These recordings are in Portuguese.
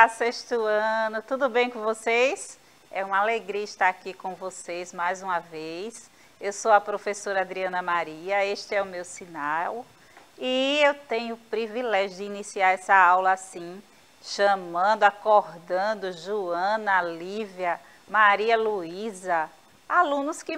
Olá, sexto ano, tudo bem com vocês? É uma alegria estar aqui com vocês mais uma vez. Eu sou a professora Adriana Maria, este é o meu sinal e eu tenho o privilégio de iniciar essa aula assim, chamando, acordando Joana, Lívia, Maria Luísa, alunas que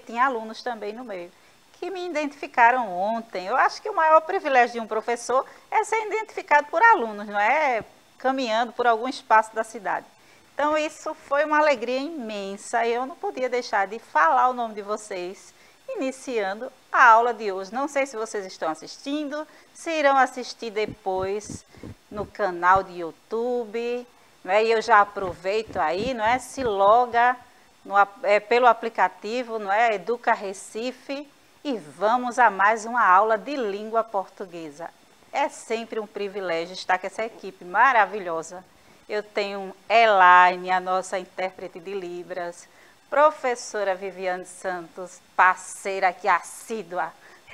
tinha alunos também no meio, que me identificaram ontem. Eu acho que o maior privilégio de um professor é ser identificado por alunos, não é? Caminhando por algum espaço da cidade. Então, isso foi uma alegria imensa e eu não podia deixar de falar o nome de vocês, iniciando a aula de hoje. Não sei se vocês estão assistindo, se irão assistir depois no canal de YouTube, não é? E eu já aproveito aí, não é? Se loga pelo aplicativo, não é? Educa Recife. E vamos a mais uma aula de língua portuguesa. É sempre um privilégio estar com essa equipe maravilhosa. Eu tenho Elaine, a nossa intérprete de Libras, professora Viviane Santos, parceira aqui assídua,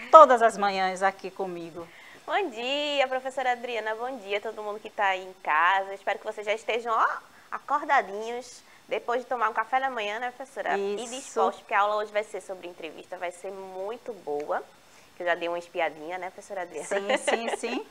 todas as manhãs aqui comigo. Bom dia, professora Adriana, bom dia a todo mundo que está aí em casa. Espero que vocês já estejam acordadinhos, depois de tomar um café da manhã, né, professora? Isso. E dispostos, porque a aula hoje vai ser sobre entrevista, vai ser muito boa. Que eu já dei uma espiadinha, né, professora Adriana? Sim.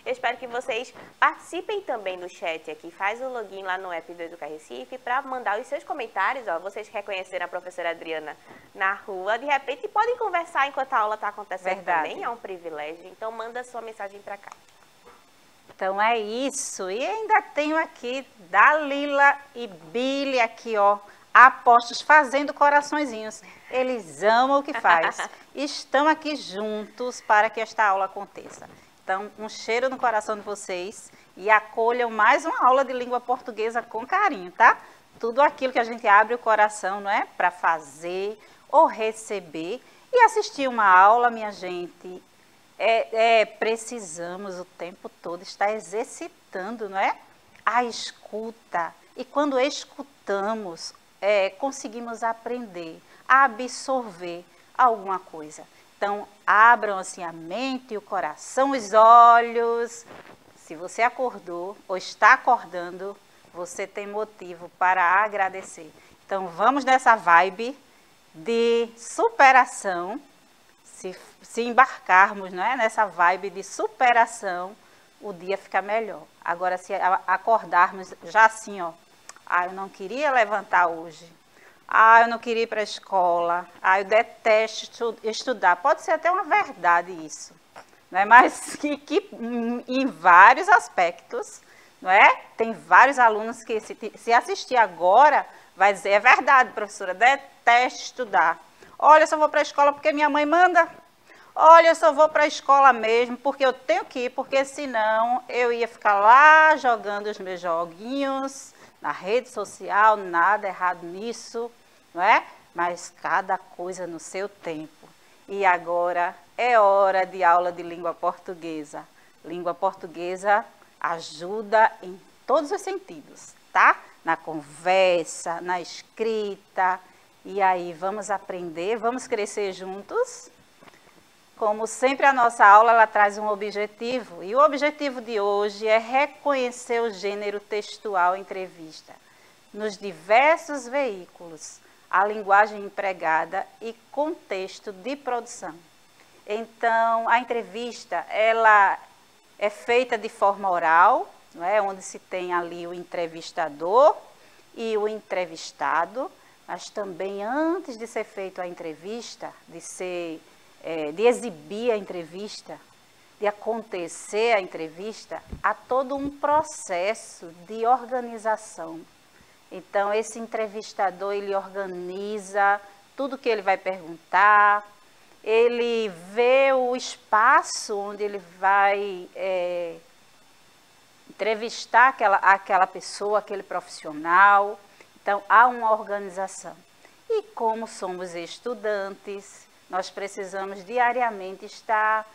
Eu espero que vocês participem também do chat aqui. Faz o login lá no app do Educa Recife para mandar os seus comentários. Ó, vocês que reconheceram a professora Adriana na rua, de repente podem conversar enquanto a aula está acontecendo. Verdade. Também é um privilégio. Então manda sua mensagem para cá. Então é isso. E ainda tenho aqui Dalila e Billy aqui, ó, apostos fazendo coraçõezinhos. Eles amam o que faz. Estão aqui juntos para que esta aula aconteça. Então, um cheiro no coração de vocês e acolham mais uma aula de língua portuguesa com carinho, tá? Tudo aquilo que a gente abre o coração, não é? Para fazer ou receber e assistir uma aula, minha gente. Precisamos o tempo todo estar exercitando, não é? A escuta. E quando escutamos, conseguimos aprender, absorver alguma coisa. Então, abram assim a mente, o coração, os olhos. Se você acordou ou está acordando, você tem motivo para agradecer. Então, vamos nessa vibe de superação. Se embarcarmos, não é, nessa vibe de superação, o dia fica melhor. Agora, se acordarmos já assim, ó, eu não queria levantar hoje. Eu não queria ir para a escola. Eu detesto estudar. Pode ser até uma verdade isso, não é? Mas que em vários aspectos, não é? Tem vários alunos que se assistir agora, vai dizer, é verdade, professora, detesto estudar. Olha, eu só vou para a escola porque minha mãe manda. Olha, eu só vou para a escola mesmo porque eu tenho que ir, porque senão eu ia ficar lá jogando os meus joguinhos na rede social, nada errado nisso, não é? Mas cada coisa no seu tempo. E agora é hora de aula de língua portuguesa. Língua portuguesa ajuda em todos os sentidos, tá? Na conversa, na escrita. E aí, vamos aprender, vamos crescer juntos. Como sempre, a nossa aula ela traz um objetivo. E o objetivo de hoje é reconhecer o gênero textual entrevista nos diversos veículos, a linguagem empregada e contexto de produção. Então, a entrevista ela é feita de forma oral, não é? Onde se tem ali o entrevistador e o entrevistado. Mas também, antes de ser feita a entrevista, de exibir a entrevista, de acontecer a entrevista, há todo um processo de organização. Então, esse entrevistador, ele organiza tudo que ele vai perguntar, ele vê o espaço onde ele vai entrevistar aquela pessoa, aquele profissional. Então, há uma organização. E como somos estudantes, nós precisamos diariamente estar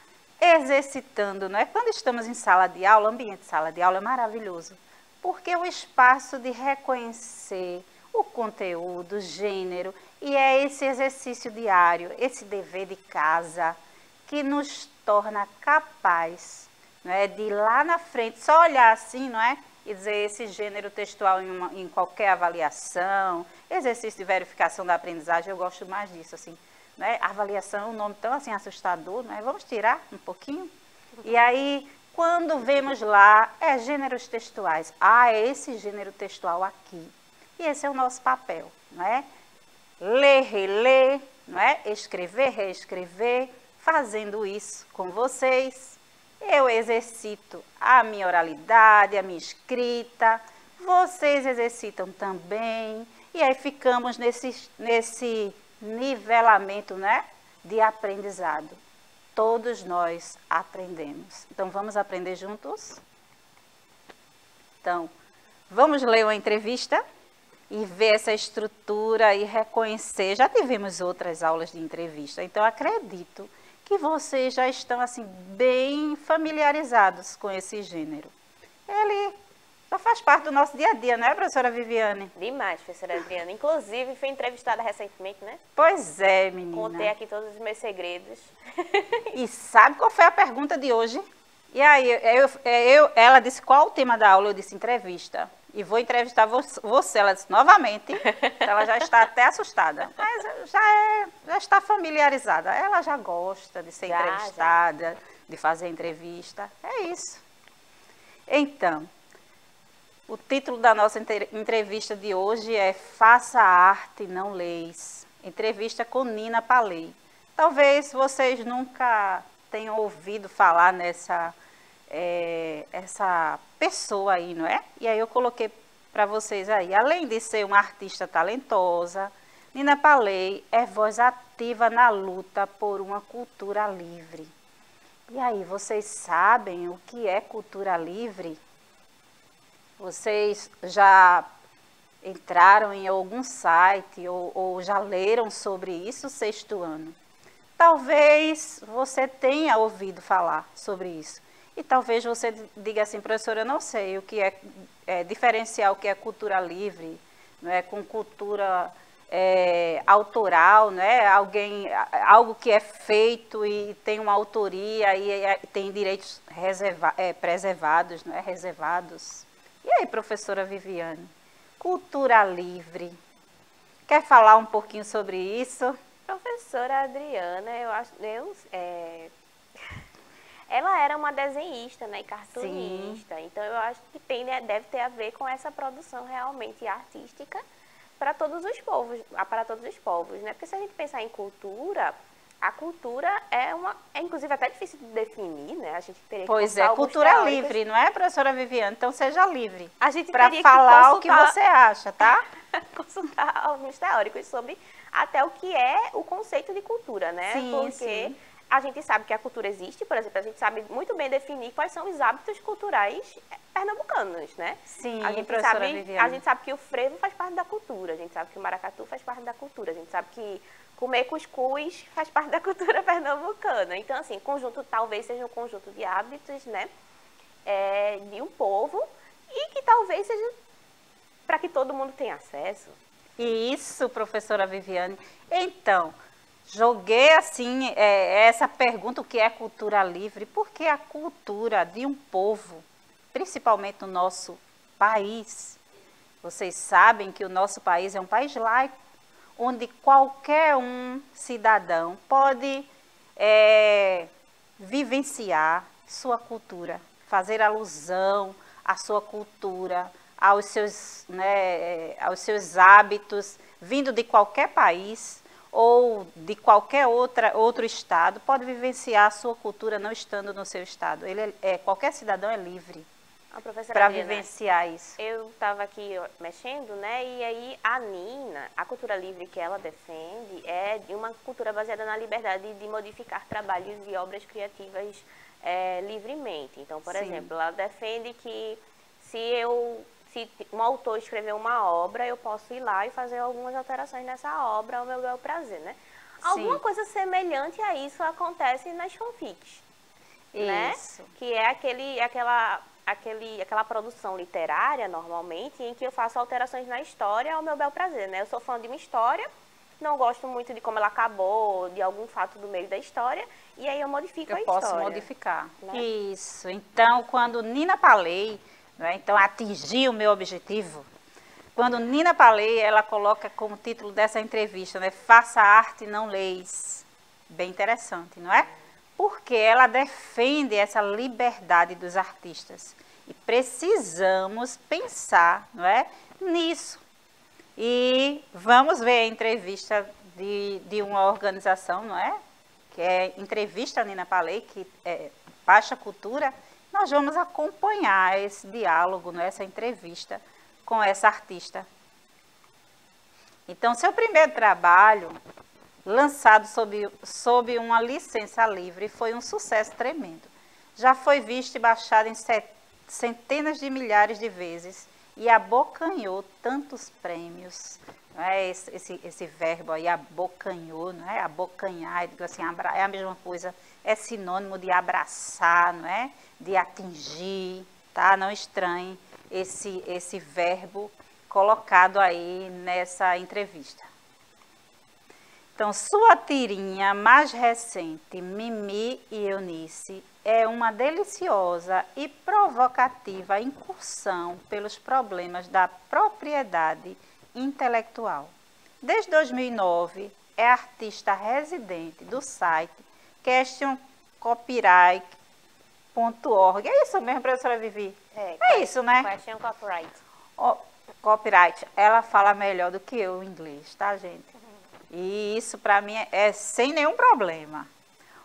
exercitando, não é? Quando estamos em sala de aula, ambiente de sala de aula é maravilhoso, porque é o espaço de reconhecer o conteúdo, o gênero, e é esse exercício diário, esse dever de casa, que nos torna capaz não é? De ir lá na frente, só olhar assim, não é? E dizer esse gênero textual em qualquer avaliação, exercício de verificação da aprendizagem, eu gosto mais disso, assim, né? Avaliação é um nome tão assim assustador, não é? Vamos tirar um pouquinho? E aí, quando vemos lá, gêneros textuais. Ah, é esse gênero textual aqui. E esse é o nosso papel, não é? Ler, reler, não é? Escrever, reescrever, fazendo isso com vocês. Eu exercito a minha oralidade, a minha escrita, vocês exercitam também, e aí ficamos nesse nivelamento, né, de aprendizado. Todos nós aprendemos. Então, vamos aprender juntos? Então, vamos ler uma entrevista e ver essa estrutura e reconhecer. Já tivemos outras aulas de entrevista, então acredito que vocês já estão assim bem familiarizados com esse gênero. Ele já faz parte do nosso dia a dia, né, professora Viviane? Demais, professora Adriana. Inclusive, fui entrevistada recentemente, né? Pois é, menina. Contei aqui todos os meus segredos. E sabe qual foi a pergunta de hoje? E aí, ela disse, qual o tema da aula? Eu disse, entrevista. E vou entrevistar você. Ela disse, novamente. Ela já está até assustada. Mas já está familiarizada. Ela já gosta de ser entrevistada, de fazer entrevista. É isso. Então, o título da nossa entrevista de hoje é Faça arte, não leis. Entrevista com Nina Paley. Talvez vocês nunca tenham ouvido falar nessa essa pessoa aí, não é? E aí eu coloquei para vocês aí. Além de ser uma artista talentosa, Nina Paley é voz ativa na luta por uma cultura livre. E aí, vocês sabem o que é cultura livre? Vocês já entraram em algum site ou já leram sobre isso sexto ano? Talvez você tenha ouvido falar sobre isso. E talvez você diga assim, professora, eu não sei o que diferenciar o que é cultura livre, não é, com cultura autoral, não é? Algo que é feito e tem uma autoria e tem direitos preservados, não é? Reservados. E aí, professora Viviane, cultura livre, quer falar um pouquinho sobre isso? Professora Adriana, ela era uma desenhista, né, e cartunista. Sim. Então eu acho que deve ter a ver com essa produção realmente artística para todos os povos, né? Porque se a gente pensar em cultura, a cultura é inclusive até difícil de definir, né? A gente teria que cultura livre, não é, professora Viviane? Então seja livre. A gente para falar o que você acha, tá? Consultar alguns teóricos sobre até o que é o conceito de cultura, né? Sim, porque sim. A gente sabe que a cultura existe, por exemplo, a gente sabe muito bem definir quais são os hábitos culturais pernambucanos, né? Sim, a gente sabe que o frevo faz parte da cultura, a gente sabe que o maracatu faz parte da cultura, a gente sabe que comer cuscuz faz parte da cultura pernambucana. Então, assim, talvez seja um conjunto de hábitos, né, de um povo e que talvez seja para que todo mundo tenha acesso. Isso, professora Viviane. Então, joguei assim essa pergunta, o que é cultura livre? Porque a cultura de um povo, principalmente no nosso país, vocês sabem que o nosso país é um país laico, onde qualquer cidadão pode vivenciar sua cultura, fazer alusão à sua cultura, aos seus hábitos, vindo de qualquer país ou de qualquer outro estado, pode vivenciar a sua cultura não estando no seu estado. Qualquer cidadão é livre para vivenciar isso. Eu estava aqui mexendo, né? E aí a Nina, a cultura livre que ela defende é de uma cultura baseada na liberdade de modificar trabalhos e obras criativas livremente. Então, por exemplo, ela defende que se um autor escreveu uma obra, eu posso ir lá e fazer algumas alterações nessa obra ao meu bel prazer, né? Sim. Alguma coisa semelhante a isso acontece nas fanfics, né? Que é aquela produção literária, normalmente, em que eu faço alterações na história ao meu bel prazer, né? Eu sou fã de uma história não gosto muito de como ela acabou, de algum fato do meio da história, e aí eu modifico a história. Eu posso modificar. Né? Isso. Então, quando Nina Paley, né, então atingiu o meu objetivo, quando Nina Paley, ela coloca como título dessa entrevista, né, faça arte, não leis. Bem interessante, não é? Porque ela defende essa liberdade dos artistas. E precisamos pensar, não é, nisso. E vamos ver a entrevista de uma organização, não é? Que é Entrevista Nina Paley, que é Baixa Cultura. Nós vamos acompanhar esse diálogo, não é? Essa entrevista com essa artista. Então, seu primeiro trabalho, lançado sob uma licença livre, foi um sucesso tremendo. Já foi visto e baixado em centenas de milhares de vezes e abocanhou tantos prêmios. Não é? Esse verbo aí, abocanhou, não é? Abocanhar, assim, é a mesma coisa, é sinônimo de abraçar, não é? De atingir, tá? Não estranhe esse verbo colocado aí nessa entrevista. Então, sua tirinha mais recente, Mimi e Eunice, é uma deliciosa e provocativa incursão pelos problemas da propriedade intelectual. Desde 2009, é artista residente do site questioncopyright.org. É isso mesmo, professora Vivi? É isso, né? Question Copyright. Copyright, ela fala melhor do que eu em inglês, tá, gente? E isso para mim é sem nenhum problema.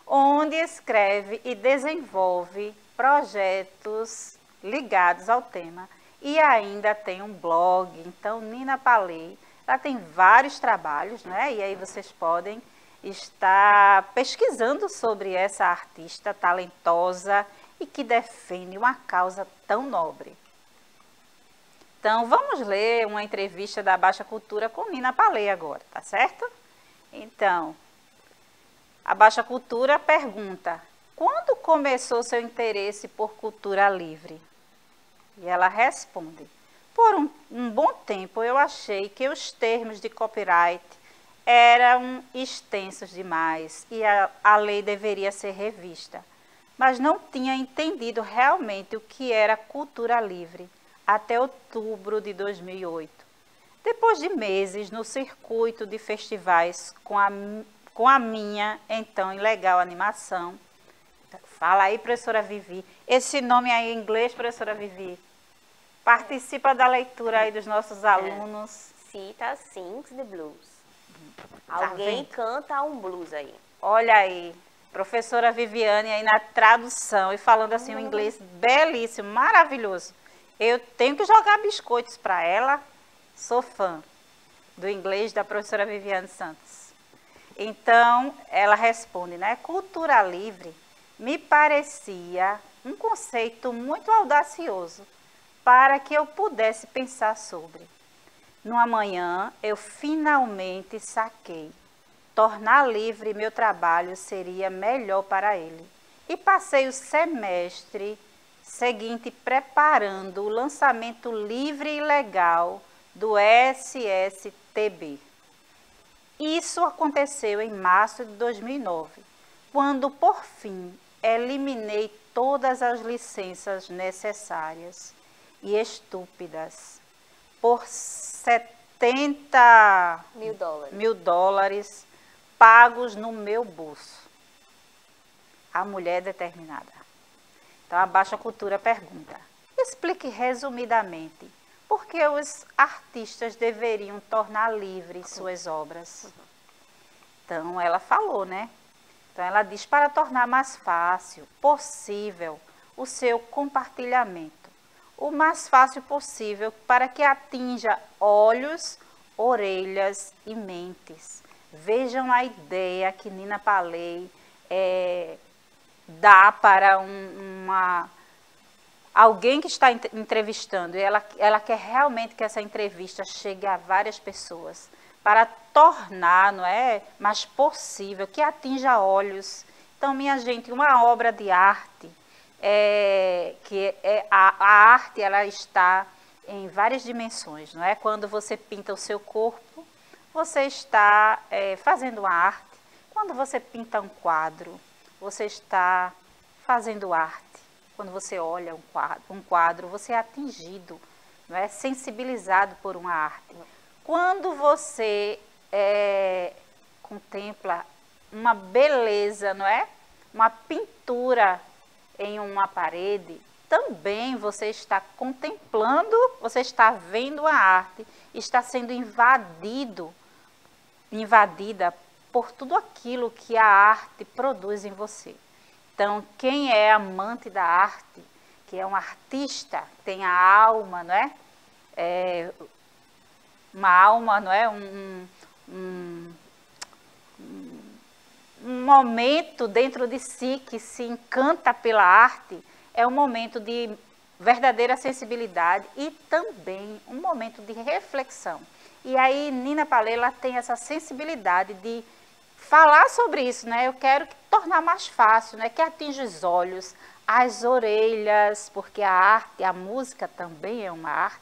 Onde escreve e desenvolve projetos ligados ao tema. E ainda tem um blog. Então, Nina Paley, ela tem vários trabalhos, né? E aí vocês podem estar pesquisando sobre essa artista talentosa e que defende uma causa tão nobre. Então, vamos ler uma entrevista da Baixa Cultura com Nina Paley agora, tá certo? Então, a Baixa Cultura pergunta, quando começou seu interesse por cultura livre? E ela responde, por um bom tempo eu achei que os termos de copyright eram extensos demais e a lei deveria ser revista, mas não tinha entendido realmente o que era cultura livre até outubro de 2008. Depois de meses no circuito de festivais com a minha, então, ilegal animação. Fala aí, professora Vivi. Esse nome aí em inglês, professora Vivi. Participa da leitura aí dos nossos alunos. Cita Sings the Blues. Tá Alguém vendo? canta um blues aí. Olha aí, professora Viviane aí na tradução e falando assim um inglês belíssimo, maravilhoso. Eu tenho que jogar biscoitos para ela. Sou fã do inglês da professora Viviane Santos. Então, ela responde, né? Cultura livre me parecia um conceito muito audacioso para que eu pudesse pensar sobre. Numa manhã, eu finalmente saquei. Tornar livre meu trabalho seria melhor para ele. E passei o semestre seguinte preparando o lançamento livre e legal do SSTB. Isso aconteceu em março de 2009, quando, por fim, eliminei todas as licenças necessárias e estúpidas por 70 mil dólares pagos no meu bolso. A mulher determinada. Então, a Baixa Cultura pergunta, explique resumidamente por que os artistas deveriam tornar livres suas obras. Então, ela falou, né? Então, ela diz, para tornar mais fácil, possível, o seu compartilhamento. O mais fácil possível para que atinja olhos, orelhas e mentes. Vejam a ideia que Nina Paley dá para alguém que está entrevistando. E ela quer realmente que essa entrevista chegue a várias pessoas, para tornar, não é, mais possível, que atinja olhos. Então, minha gente, uma obra de arte, a arte, ela está em várias dimensões, não é? Quando você pinta o seu corpo, você está fazendo uma arte. Quando você pinta um quadro, você está fazendo arte. Quando você olha um quadro, você é atingido, não é? Sensibilizado por uma arte. Quando você contempla uma beleza, não é? Uma pintura em uma parede, também você está contemplando, você está vendo a arte, está sendo invadida por tudo aquilo que a arte produz em você. Então, quem é amante da arte, que é um artista, tem a alma, não é? Uma alma, não é? Um momento dentro de si que se encanta pela arte, é um momento de verdadeira sensibilidade e também um momento de reflexão. E aí Nina Palela tem essa sensibilidade de falar sobre isso, né? Eu quero tornar mais fácil, né? Que atinja os olhos, as orelhas, porque a arte, a música também é uma arte.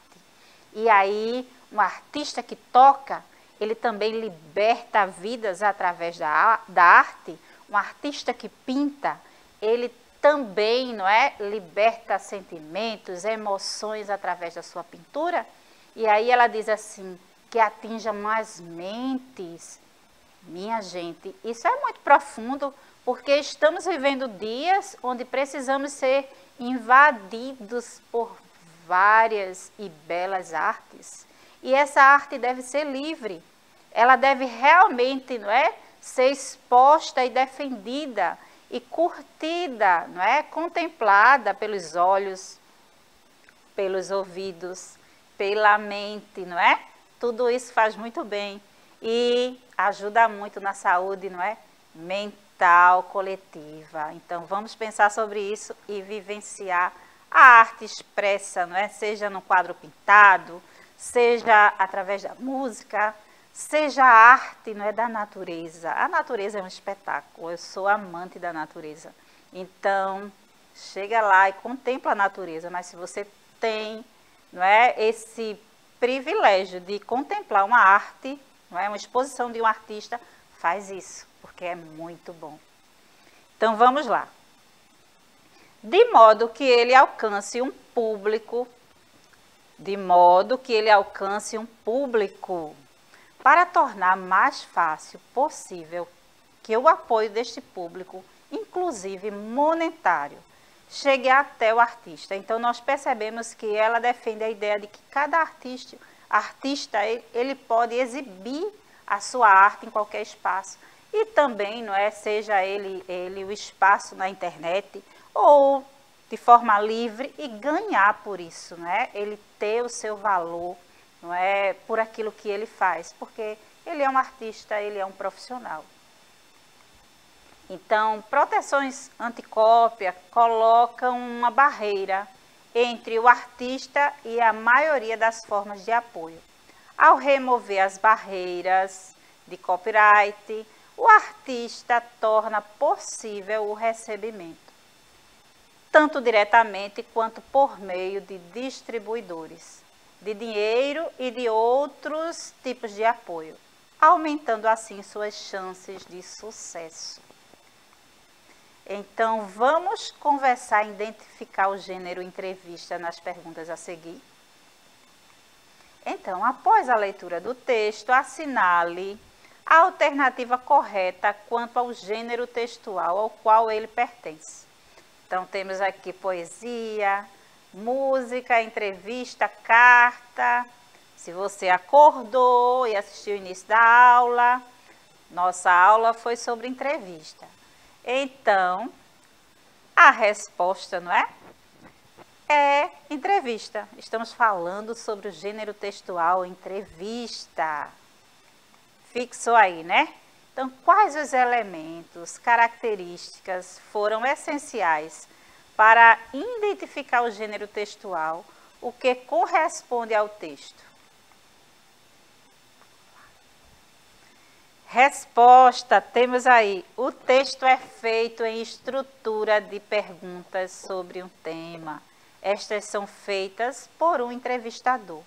E aí um artista que toca, ele também liberta vidas através da arte. Um artista que pinta, ele também, não é, liberta sentimentos, emoções através da sua pintura. E aí ela diz assim, que atinja mais mentes. Minha gente, isso é muito profundo, porque estamos vivendo dias onde precisamos ser invadidos por várias e belas artes. E essa arte deve ser livre. Ela deve realmente, não é, ser exposta e defendida e curtida, não é, contemplada pelos olhos, pelos ouvidos, pela mente, não é? Tudo isso faz muito bem e ajuda muito na saúde, não é? Mental, coletiva. Então vamos pensar sobre isso e vivenciar a arte expressa, não é? Seja no quadro pintado, seja através da música, seja a arte, não é, da natureza. A natureza é um espetáculo, eu sou amante da natureza. Então, chega lá e contempla a natureza, mas se você tem, não é, esse privilégio de contemplar uma arte, não é, uma exposição de um artista, faz isso, porque é muito bom. Então, vamos lá. De modo que ele alcance um público, para tornar mais fácil possível que o apoio deste público, inclusive monetário, chegue até o artista. Então, nós percebemos que ela defende a ideia de que cada artista ele pode exibir a sua arte em qualquer espaço. E também, não é, seja ele o espaço na internet ou de forma livre e ganhar por isso, não é? Ele ter o seu valor, não é, por aquilo que ele faz, porque ele é um artista, ele é um profissional. Então, proteções anticópia colocam uma barreira entre o artista e a maioria das formas de apoio. Ao remover as barreiras de copyright, o artista torna possível o recebimento, tanto diretamente quanto por meio de distribuidores, de dinheiro e de outros tipos de apoio, aumentando assim suas chances de sucesso. Então, vamos conversar e identificar o gênero entrevista nas perguntas a seguir. Então, após a leitura do texto, assinale a alternativa correta quanto ao gênero textual ao qual ele pertence. Então, temos aqui poesia, música, entrevista, carta. Se você acordou e assistiu o início da aula, nossa aula foi sobre entrevista. Então, a resposta, não é? É entrevista. Estamos falando sobre o gênero textual entrevista. Fixou aí, né? Então, quais os elementos, características foram essenciais para identificar o gênero textual, o que corresponde ao texto? Resposta, temos aí, o texto é feito em estrutura de perguntas sobre um tema. Estas são feitas por um entrevistador.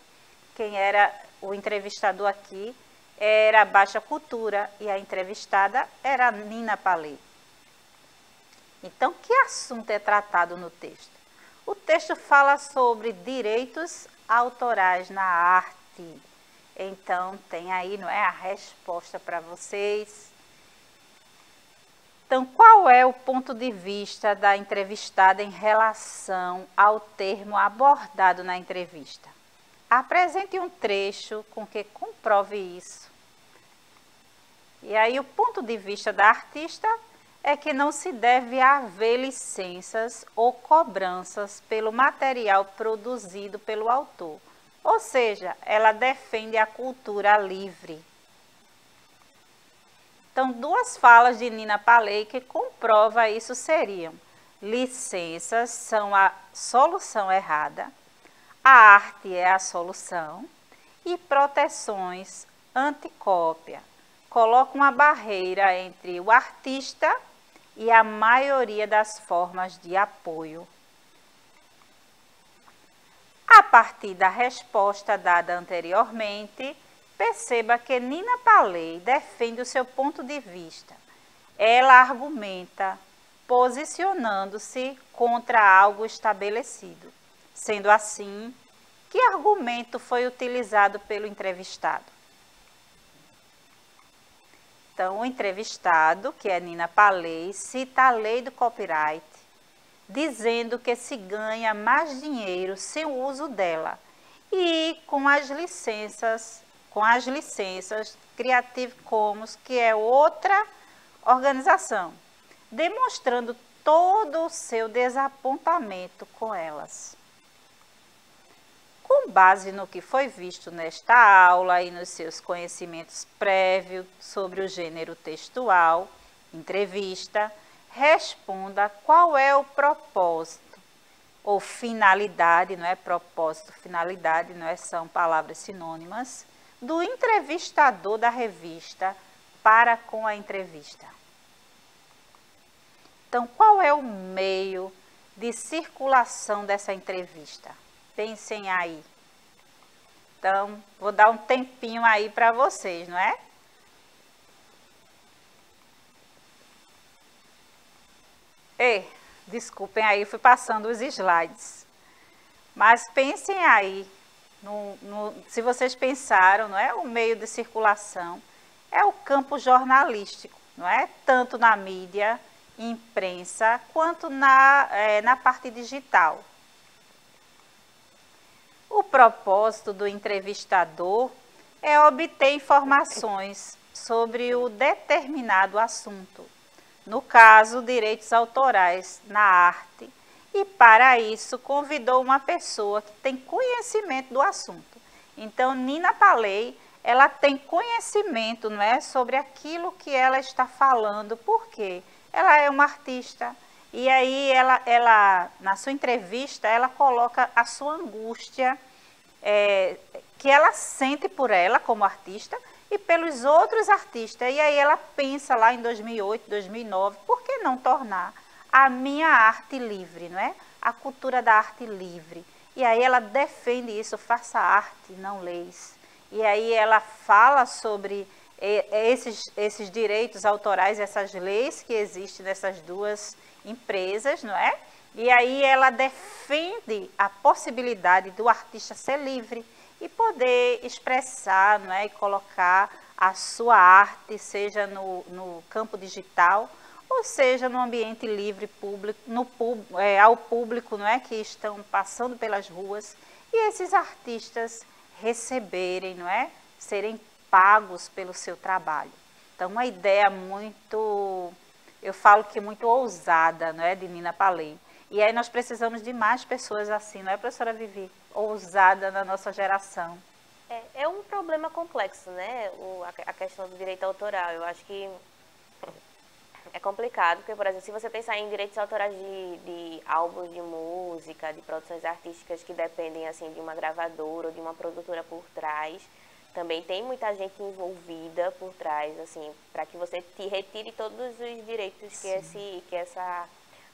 Quem era o entrevistador aqui era baixa cultura e a entrevistada era Nina Paley. Então, que assunto é tratado no texto? O texto fala sobre direitos autorais na arte. Então, tem aí, não é, a resposta para vocês. Então, qual é o ponto de vista da entrevistada em relação ao termo abordado na entrevista? Apresente um trecho com que comprove isso. E aí, o ponto de vista da artista é que não se deve haver licenças ou cobranças pelo material produzido pelo autor. Ou seja, ela defende a cultura livre. Então, duas falas de Nina Paley que comprova isso seriam: licenças são a solução errada, a arte é a solução, e proteções anticópia colocam uma barreira entre o artista e a maioria das formas de apoio. A partir da resposta dada anteriormente, perceba que Nina Paley defende o seu ponto de vista. Ela argumenta posicionando-se contra algo estabelecido. Sendo assim, que argumento foi utilizado pelo entrevistado? Então, o entrevistado, que é Nina Paley, cita a lei do copyright, dizendo que se ganha mais dinheiro sem o uso dela e com as licenças Creative Commons, que é outra organização, demonstrando todo o seu desapontamento com elas. Com base no que foi visto nesta aula e nos seus conhecimentos prévios sobre o gênero textual, entrevista, responda qual é o propósito ou finalidade, não é propósito, finalidade, não é, são palavras sinônimas, do entrevistador da revista para com a entrevista. Então, qual é o meio de circulação dessa entrevista? Pensem aí. Então, vou dar um tempinho aí para vocês, não é? Desculpem aí, fui passando os slides. Mas pensem aí, se vocês pensaram, não é? O meio de circulação é o campo jornalístico, não é? Tanto na mídia, imprensa, quanto na parte digital. O propósito do entrevistador é obter informações sobre o determinado assunto, no caso, direitos autorais na arte, e para isso convidou uma pessoa que tem conhecimento do assunto. Então, Nina Paley, ela tem conhecimento, não é, sobre aquilo que ela está falando, porque ela é uma artista. E aí, ela na sua entrevista, ela coloca a sua angústia que ela sente por ela como artista e pelos outros artistas. E aí ela pensa lá em 2008, 2009, por que não tornar a minha arte livre, não é? A cultura da arte livre. E aí ela defende isso, faça arte, não leis. E aí ela fala sobre esses direitos autorais, essas leis que existem nessas duas empresas, não é? E aí ela defende a possibilidade do artista ser livre e poder expressar, não é? E colocar a sua arte, seja no campo digital, ou seja, no ambiente livre público, ao público, não é? Que estão passando pelas ruas, e esses artistas receberem, não é? Serem pagos pelo seu trabalho. Então, uma ideia muito, eu falo que muito ousada, não é, de Nina Paley. E aí nós precisamos de mais pessoas assim, não é, professora Vivi? Ousada na nossa geração. É um problema complexo, né? A questão do direito autoral. Eu acho que é complicado, porque, por exemplo, se você pensar em direitos autorais de álbuns de música, de produções artísticas que dependem, assim, de uma gravadora ou de uma produtora por trás, também tem muita gente envolvida por trás, assim, para que você retire todos os direitos que essa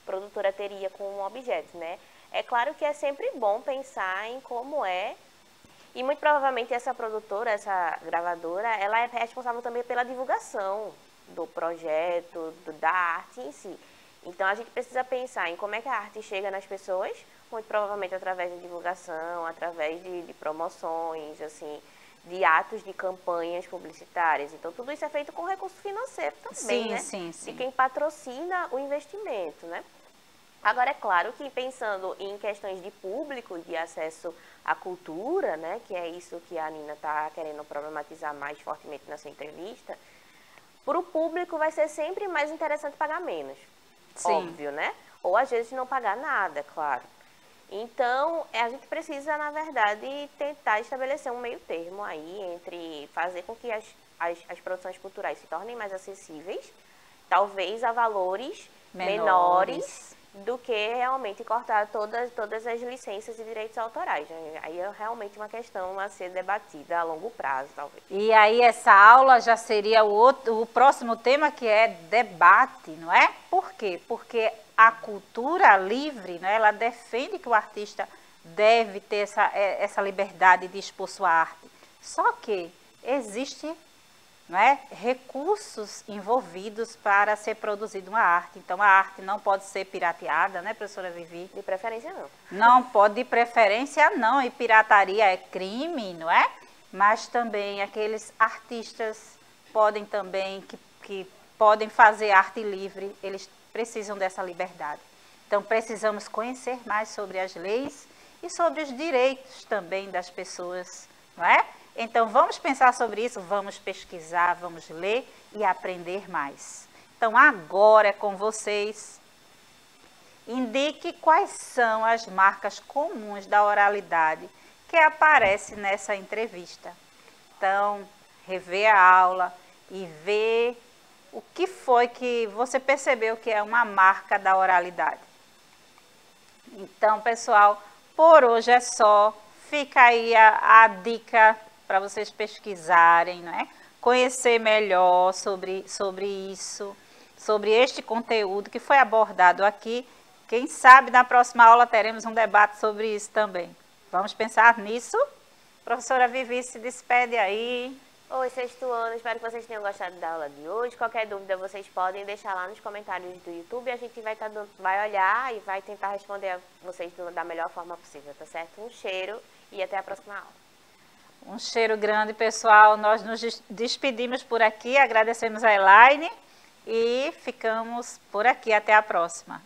produtora teria com um objeto, né? É claro que é sempre bom pensar em como é E muito provavelmente essa produtora, essa gravadora, ela é responsável também pela divulgação do projeto, da arte em si. Então a gente precisa pensar em como é que a arte chega nas pessoas, muito provavelmente através de divulgação, através de promoções, assim, de atos de campanhas publicitárias. Então tudo isso é feito com recurso financeiro também, né? Sim. De quem patrocina o investimento, né? Agora, é claro que pensando em questões de público, de acesso à cultura, né, que é isso que a Nina está querendo problematizar mais fortemente na sua entrevista, para o público vai ser sempre mais interessante pagar menos. Sim. Óbvio, né? Ou às vezes não pagar nada, claro. Então, a gente precisa, na verdade, tentar estabelecer um meio termo aí entre fazer com que as produções culturais se tornem mais acessíveis, talvez a valores menores do que realmente cortar todas as licenças e direitos autorais. Aí é realmente uma questão a ser debatida a longo prazo, talvez. E aí essa aula já seria o próximo tema, que é debate, não é? Por quê? Porque a cultura livre, né, ela defende que o artista deve ter essa liberdade de expor sua arte. Só que existe, não é, recursos envolvidos para ser produzida uma arte. Então, a arte não pode ser pirateada, né, professora Vivi? De preferência, não. Não pode, de preferência, não. E pirataria é crime, não é? Mas também aqueles artistas podem também, que podem fazer arte livre, eles precisam dessa liberdade. Então, precisamos conhecer mais sobre as leis e sobre os direitos também das pessoas, não é? Então, vamos pensar sobre isso, vamos pesquisar, vamos ler e aprender mais. Então, agora é com vocês. Indique quais são as marcas comuns da oralidade que aparecem nessa entrevista. Então, rever a aula e ver o que foi que você percebeu que é uma marca da oralidade. Então, pessoal, por hoje é só. Fica aí a dica para vocês pesquisarem, não é? Conhecer melhor sobre isso, sobre este conteúdo que foi abordado aqui. Quem sabe na próxima aula teremos um debate sobre isso também. Vamos pensar nisso? Professora Vivi, se despede aí. Oi, sexto ano, espero que vocês tenham gostado da aula de hoje. Qualquer dúvida vocês podem deixar lá nos comentários do YouTube e a gente vai olhar e vai tentar responder a vocês da melhor forma possível, tá certo? Um cheiro e até a próxima aula. Um cheiro grande, pessoal. Nós nos despedimos por aqui, agradecemos a Elaine e ficamos por aqui. Até a próxima.